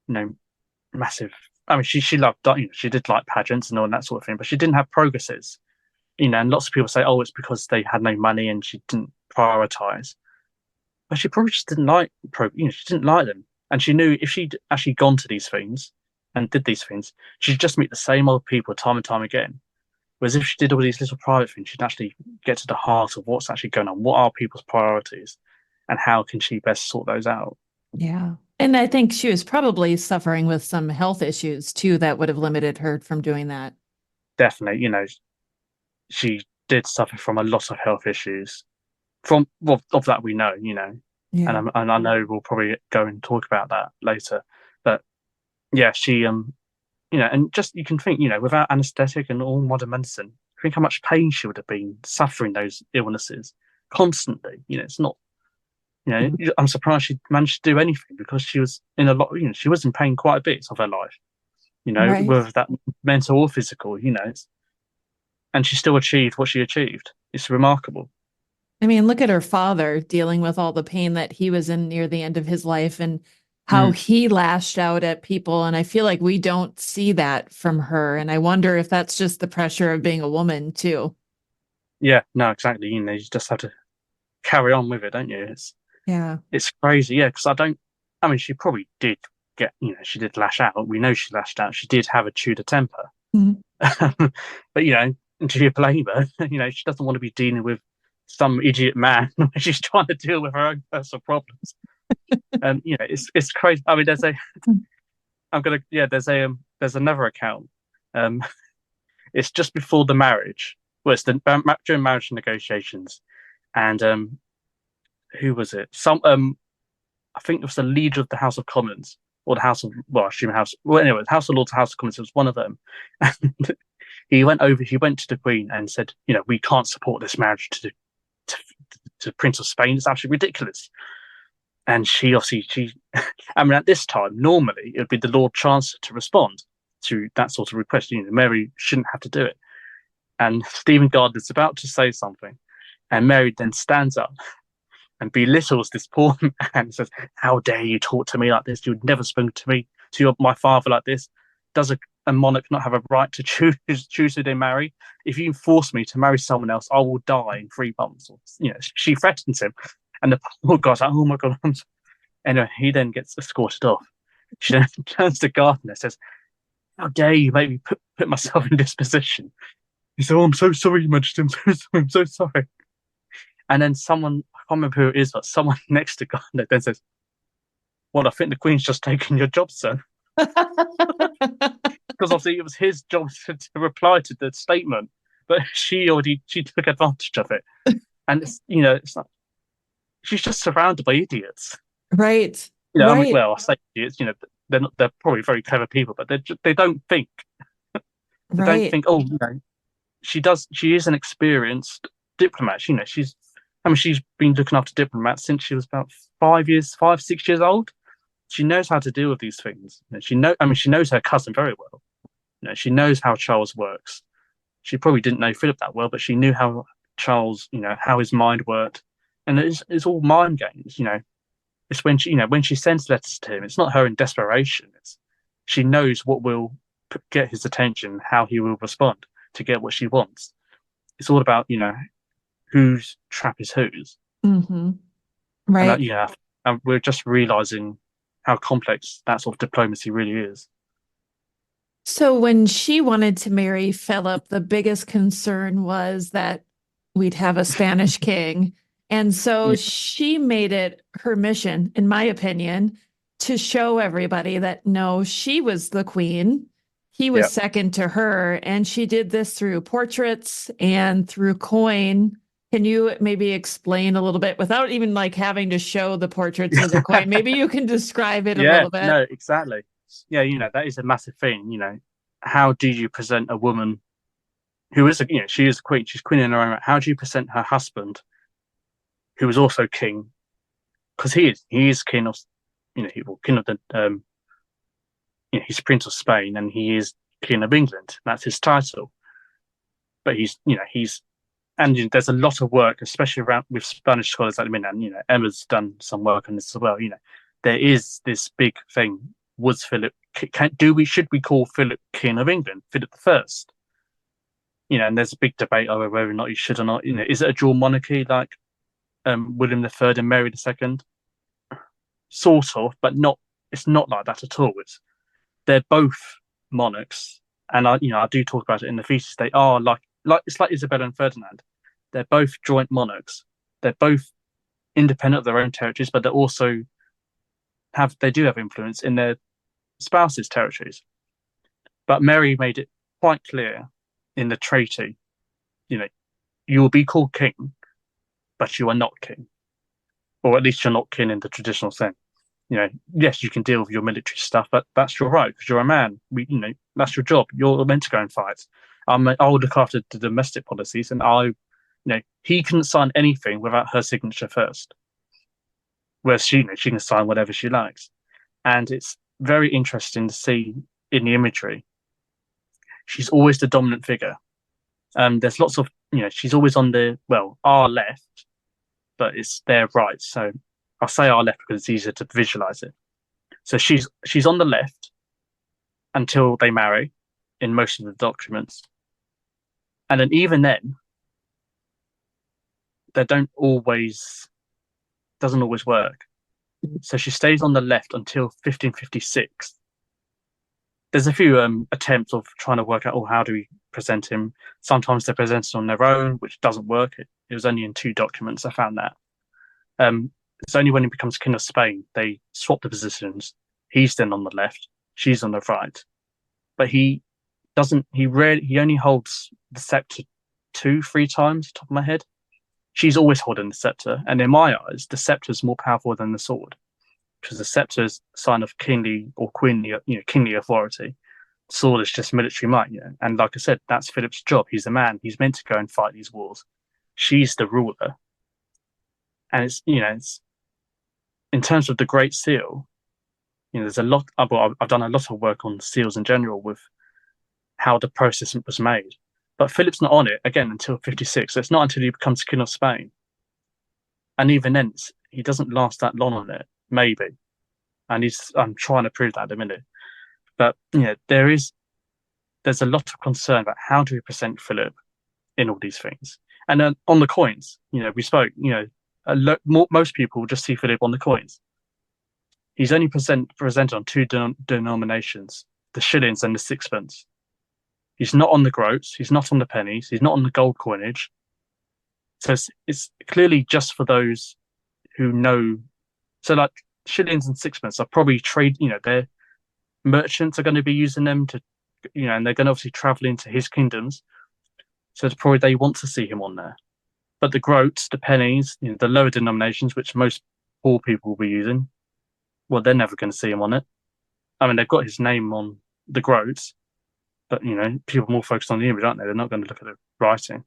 massive. I mean, she loved, she did like pageants and all that sort of thing, but she didn't have progresses. And lots of people say, "Oh, it's because they had no money and she didn't prioritize." But she probably just didn't like she didn't like them. And she knew if she'd actually gone to these things, and did these things, she'd just meet the same old people time and time again. Whereas if she did all these little private things, she'd actually get to the heart of what's actually going on. What are people's priorities, and how can she best sort those out? Yeah. And I think she was probably suffering with some health issues too that would have limited her from doing that. Definitely, she did suffer from a lot of health issues. From of that we know, Yeah. and I know we'll probably go and talk about that later. But yeah, she and just you can think, without anaesthetic and all modern medicine, think how much pain she would have been suffering those illnesses constantly. It's not, I'm surprised she managed to do anything because she was in a lot, she was in pain quite a bit of her life, Right. whether that mental or physical, and she still achieved what she achieved. It's remarkable. I mean, look at her father dealing with all the pain that he was in near the end of his life and how Mm. he lashed out at people. And I feel like we don't see that from her. And I wonder if that's just the pressure of being a woman too. Yeah, no, exactly. You just have to carry on with it, don't you? Yeah. It's crazy, yeah, because I mean, she probably did get, she did lash out. We know she lashed out. She did have a Tudor temper. Mhm. But, do you blame her? She doesn't want to be dealing with some idiot man when she's trying to deal with her own personal problems. And, it's crazy. I mean, there's another account. Um, it's just before the marriage. Well, it's during marriage negotiations. And who was it? I think it was the leader of the House of Commons or the House of, well, I assume House. Well, anyway, the House of Lords, House of Commons. It was one of them, and he went to the Queen and said, we can't support this marriage to Prince of Spain. It's absolutely ridiculous. And she obviously, I mean, at this time, normally it would be the Lord Chancellor to respond to that sort of request. Mary shouldn't have to do it. And Stephen Gardner's about to say something, and Mary then stands up and belittles this poor man and says, "How dare you talk to me like this? You'd never spoken to me, my father like this. Does a monarch not have a right to choose who they marry? If you force me to marry someone else, I will die in 3 months." She threatens him, and the poor guy's like, "Oh my God." Anyway, he then gets escorted off. She then turns to Gardner and says, "How dare you make me put myself in this position?" He said, "Oh, I'm so sorry, Majesty. I'm so sorry." And then someone, I can't remember who it is, but someone next to Gardner then says, "Well, I think the Queen's just taken your job, sir." Because obviously it was his job to reply to the statement, but she took advantage of it. And it's like, she's just surrounded by idiots. Right. I mean, Right. well, I say idiots, they're probably very clever people, but they don't think. They don't Right. think, oh, she is an experienced diplomat. She's been looking after diplomats since she was about 6 years old. She knows how to deal with these things. She knows her cousin very well. She knows how Charles works. She probably didn't know Philip that well, but she knew how Charles, how his mind worked. And it's all mind games. It's when she sends letters to him, it's not her in desperation. She knows what will get his attention, how he will respond to get what she wants. It's all about, whose trap is whose. Mm-hmm. And Right. and we're just realizing how complex that sort of diplomacy really is. So when she wanted to marry Philip, the biggest concern was that we'd have a Spanish king. And so Yeah, she made it her mission, in my opinion, to show everybody that no, she was the queen. He was yeah, second to her. And she did this through portraits and through coin. Can you maybe explain a little bit without even like having to show the portraits or the coin? Maybe you can describe it a yeah. little bit. No, exactly. Yeah, that is a massive thing. How do you present a woman who is she is a queen, she's queen in her own right. How do you present her husband, who is also king? Because he is king of, king of the he's Prince of Spain and he is King of England. That's his title. But there's a lot of work, especially around with Spanish scholars at the minute. And Emma's done some work on this as well. There is this big thing: was Philip? Should we call Philip King of England, Philip the First? And there's a big debate over whether or not you should or not. Is it a dual monarchy like William the Third and Mary the Second? Sort of, but not. It's not like that at all. they're both monarchs, and I do talk about it in the thesis. They are like it's like Isabella and Ferdinand. They're both joint monarchs. They're both independent of their own territories, but they do have influence in their spouses' territories. But Mary made it quite clear in the treaty, you will be called king, but you are not king, or at least you're not king in the traditional sense. Yes, you can deal with your military stuff, but that's your right because you're a man. That's your job. You're meant to go and fight. I'll look after the domestic policies, and he couldn't sign anything without her signature first. Whereas she can sign whatever she likes, and it's very interesting to see in the imagery. She's always the dominant figure. There's lots of she's always on our left, but it's their right. So I'll say our left because it's easier to visualize it. So she's on the left until they marry in most of the documents. And then even then, doesn't always work. So she stays on the left until 1556. There's a few attempts of trying to work out, how do we present him? Sometimes they're presented on their own, which doesn't work. It was only in 2 documents I found that. It's only when he becomes king of Spain they swap the positions. He's then on the left, she's on the right. But he only holds the scepter 2-3 times, top of my head. She's always holding the scepter, and in my eyes, the scepter is more powerful than the sword, because the scepter is a sign of kingly or queenly, kingly authority. The sword is just military might, And like I said, that's Philip's job. He's the man. He's meant to go and fight these wars. She's the ruler, and it's in terms of the Great Seal. There's a lot. I've done a lot of work on seals in general with how the process was made. But Philip's not on it again until 56. So it's not until he becomes king of Spain, and even then, he doesn't last that long on it. Maybe, and I'm trying to prove that in a minute. But there's a lot of concern about how do we present Philip in all these things. And then on the coins, we spoke. Most people just see Philip on the coins. He's only presented on 2 denominations: the shillings and the sixpence. He's not on the groats. He's not on the pennies. He's not on the gold coinage. So it's clearly just for those who know. So like shillings and sixpence are probably trade. Their merchants are going to be using them to, and they're going to obviously travel into his kingdoms. So it's probably they want to see him on there. But the groats, the pennies, the lower denominations, which most poor people will be using, well, they're never going to see him on it. I mean, they've got his name on the groats, but people are more focused on the image, aren't they? They're not going to look at the writing.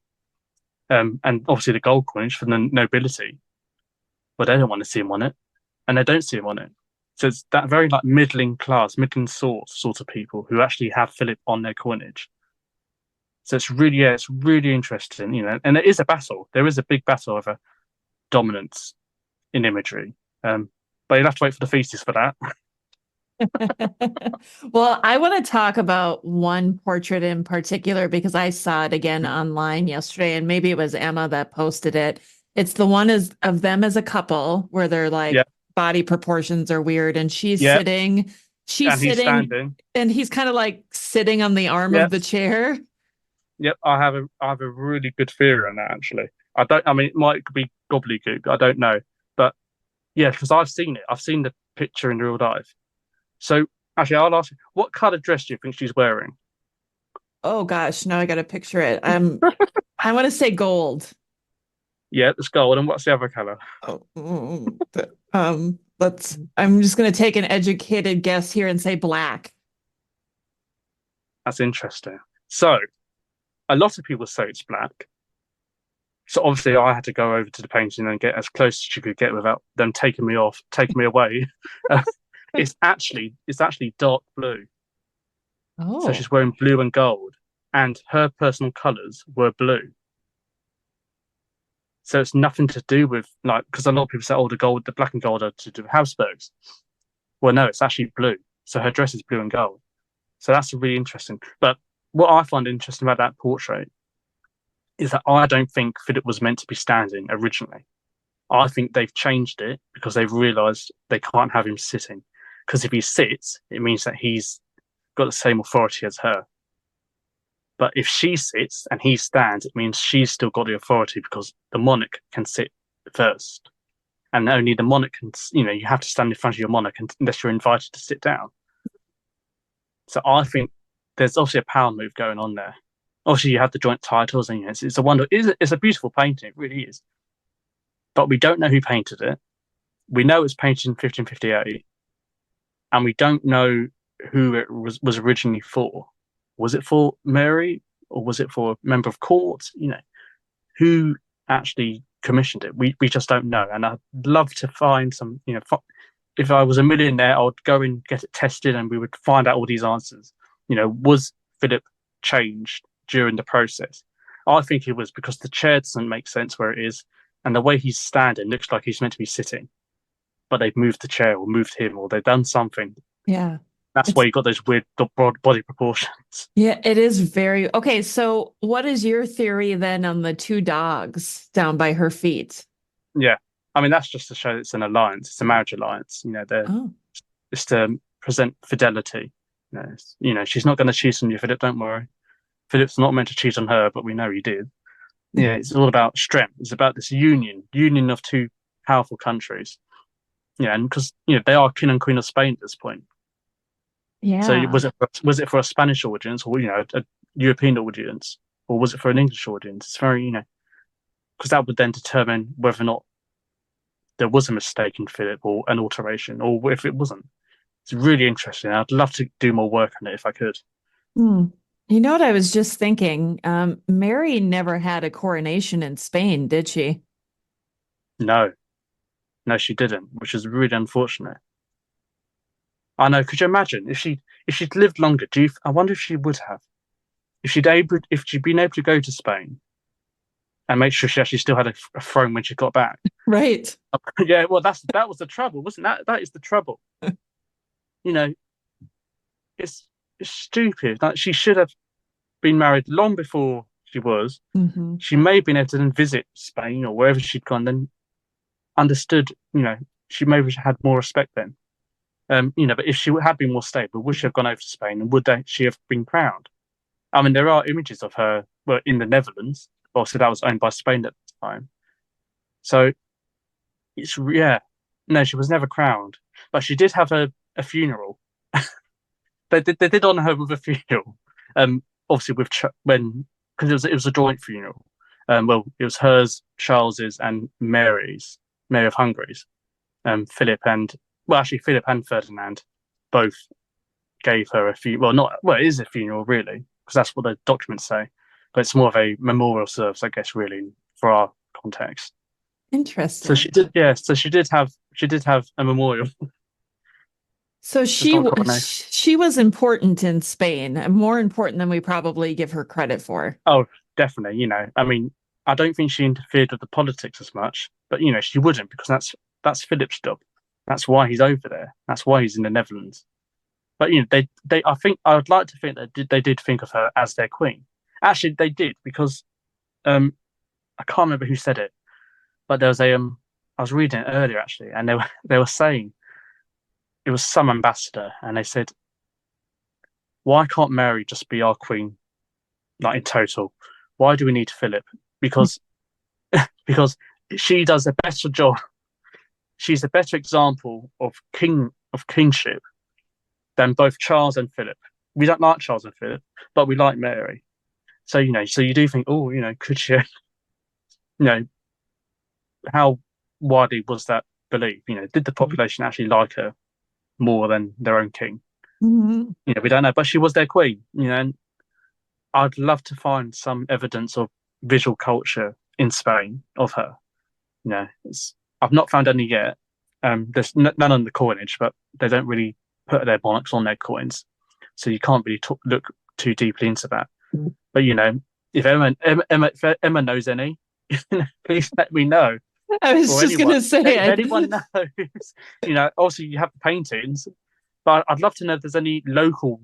And obviously the gold coinage for the nobility, well, they don't want to see him on it, and they don't see him on it. So it's that very like middling sort of people who actually have Philip on their coinage. So it's really interesting, and it is a battle. There is a big battle over dominance in imagery. But you'll have to wait for the thesis for that. Well, I want to talk about one portrait in particular because I saw it again online yesterday, and maybe it was Emma that posted it. It's the one of them as a couple where they're like body proportions are weird, and she's sitting, and he's standing, and he's kind of like sitting on the arm of the chair. Yep, I have a really good theory on that actually. It might be gobbledygook, I don't know, but yeah, because I've seen it. I've seen the picture in real life. So actually, I'll ask you, what colour dress do you think she's wearing? Oh gosh, now I got to picture it. I want to say gold. Yeah, it's gold. And what's the other colour? I'm just going to take an educated guess here and say black. That's interesting. So a lot of people say it's black. So obviously I had to go over to the painting and get as close as you could get without them taking me away. It's actually dark blue. Oh. So she's wearing blue and gold, and her personal colours were blue. So it's nothing to do with because a lot of people say, the black and gold are to do with Habsburgs. Well, no, it's actually blue. So her dress is blue and gold. So that's really interesting. But what I find interesting about that portrait is that I don't think Philip was meant to be standing originally. I think they've changed it because they've realised they can't have him sitting. Because if he sits, it means that he's got the same authority as her. But if she sits and he stands, it means she's still got the authority because the monarch can sit first. And only the monarch can, you have to stand in front of your monarch unless you're invited to sit down. So I think there's obviously a power move going on there. Obviously, you have the joint titles, and it's a wonder. It's a beautiful painting, it really is. But we don't know who painted it. We know it was painted in 1558, and we don't know who it was originally for. Was it for Mary, or was it for a member of court? Who actually commissioned it? We just don't know. And I'd love to find some. If I was a millionaire, I would go and get it tested, and we would find out all these answers. Was Philip changed during the process? I think it was, because the chair doesn't make sense where it is, and the way he's standing looks like he's meant to be sitting, but they've moved the chair or moved him, or they've done something. Yeah. That's why you got those weird broad body proportions. Yeah, it is very okay. So, what is your theory then on the two dogs down by her feet? Yeah, I mean that's just to show it's an alliance. It's a marriage alliance. It's to present fidelity. She's not going to cheat on you, Philip. Don't worry. Philip's not meant to cheat on her, but we know he did. Yeah, it's all about strength. It's about this union of two powerful countries. Yeah, and because they are king and queen of Spain at this point. Yeah. So was it for a Spanish audience, or a European audience, or was it for an English audience? It's very because that would then determine whether or not there was a mistake in Philip or an alteration, or if it wasn't. It's really interesting. I'd love to do more work on it if I could. You know what I was just thinking? Mary never had a coronation in Spain, did she? No, she didn't, which is really unfortunate. I know. Could you imagine if she'd lived longer? I wonder if she would have, if she'd been able to go to Spain and make sure she actually still had a throne when she got back. Right. Yeah. Well, that was the trouble, wasn't that? That is the trouble. It's stupid. Like, she should have been married long before she was. Mm-hmm. She may have been able to then visit Spain or wherever she'd gone, then understood. She maybe had more respect then. But if she had been more stable, would she have gone over to Spain, and would she have been crowned? I mean, there are images of her in the Netherlands. Obviously, that was owned by Spain at the time. So no, she was never crowned, but she did have a funeral. They did honour her with a funeral. Obviously because it was a joint funeral. It was hers, Charles's, and Mary of Hungary's. Philip and Ferdinand both gave her a funeral. It is a funeral really, because that's what the documents say, but it's more of a memorial service, I guess, really, for our context. Interesting. So she did, yeah. So she did have a memorial. So she was important in Spain, and more important than we probably give her credit for. Oh, definitely. I mean, I don't think she interfered with the politics as much, but she wouldn't, because that's Philip's job. That's why he's over there. That's why he's in the Netherlands. But I think I would like to think that they did think of her as their queen. Actually, they did, because I can't remember who said it, but there was I was reading it earlier actually, and they were saying it was some ambassador, and they said, why can't Mary just be our queen, like in total? Why do we need Philip? Because she does a better job. She's a better example of kingship than both Charles and Philip. We don't like Charles and Philip, but we like Mary. So so you do think, could she? How widely was that belief? Did the population actually like her more than their own king? Mm-hmm. We don't know, but she was their queen. And I'd love to find some evidence of visual culture in Spain of her. I've not found any yet. There's none on the coinage, but they don't really put their monarchs on their coins, so you can't really look too deeply into that. Mm. But if Emma knows any, please let me know. I was just going to say, if anyone knows, also you have the paintings, but I'd love to know if there's any local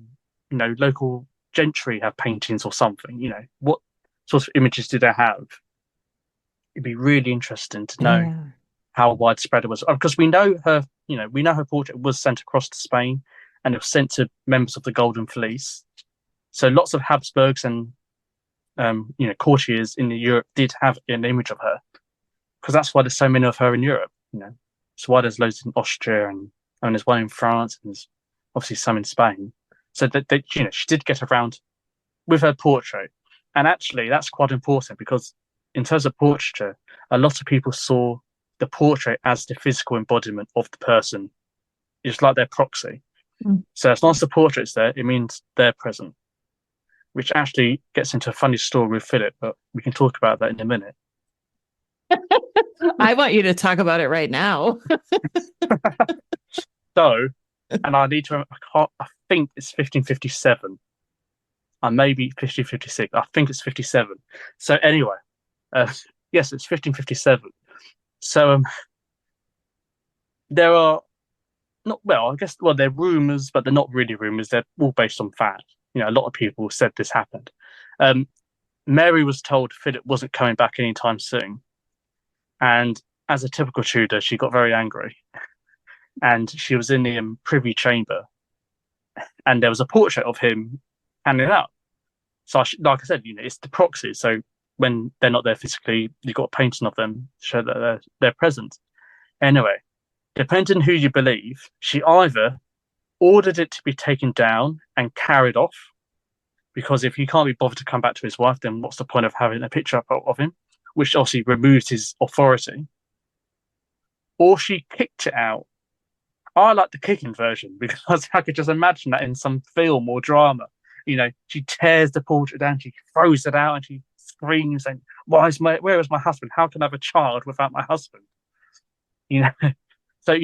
gentry have paintings or something. What sort of images do they have? It'd be really interesting to know how widespread it was, because we know her portrait was sent across to Spain, and it was sent to members of the Golden Fleece. So lots of Habsburgs and courtiers in Europe did have an image of her, because that's why there's so many of her in Europe. It's why there's loads in Austria, and there's one in France, and there's obviously some in Spain. So that she did get around with her portrait, and actually that's quite important, because in terms of portraiture, a lot of people saw the portrait as the physical embodiment of the person. It's like their proxy. So as long as the portrait's there, it means they're present, which actually gets into a funny story with Philip, but we can talk about that in a minute. I want you to talk about it right now. So, and I need to, I think it's 1557. I may be 1556. I think it's 57. So anyway, yes, it's 1557. So there are they're rumors, but they're not really rumors. They're all based on fact. A lot of people said this happened. Mary was told Philip wasn't coming back anytime soon. And as a typical Tudor, she got very angry. And she was in the privy chamber. And there was a portrait of him hanging up. So, like I said, it's the proxy. So when they're not there physically, you've got a painting of them to show that they're present. Anyway, depending on who you believe, she either ordered it to be taken down and carried off, because if he can't be bothered to come back to his wife, then what's the point of having a picture of him, which obviously removed his authority, or she kicked it out. I like the kicking version, because I could just imagine that in some film or drama. She tears the portrait down, she throws it out, and she screams, and where is my husband? How can I have a child without my husband? So,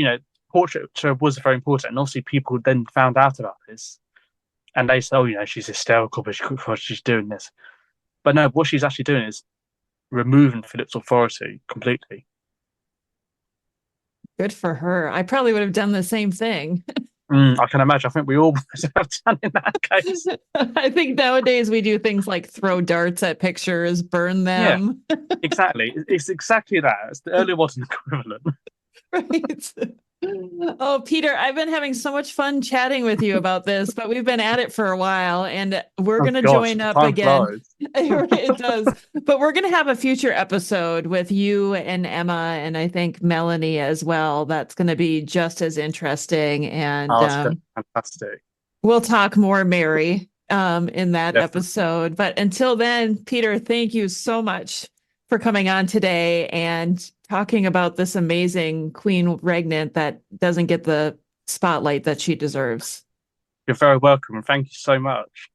portraiture was very important. And obviously people then found out about this, and they said, she's hysterical because she's doing this. But no, what she's actually doing is removing Philip's authority completely. Good for her. I probably would have done the same thing. I can imagine. I think we all have done in that case. I think nowadays we do things like throw darts at pictures, burn them. Yeah, exactly. It's exactly that. It's the early modern equivalent. Right. Oh, Peter, I've been having so much fun chatting with you about this, but we've been at it for a while, and we're going to join up again. It does. But we're going to have a future episode with you and Emma, and I think Melanie as well. That's going to be just as interesting. And fantastic. We'll talk more Mary in that episode. But until then, Peter, thank you so much for coming on today and talking about this amazing Queen Regnant that doesn't get the spotlight that she deserves. You're very welcome, and thank you so much.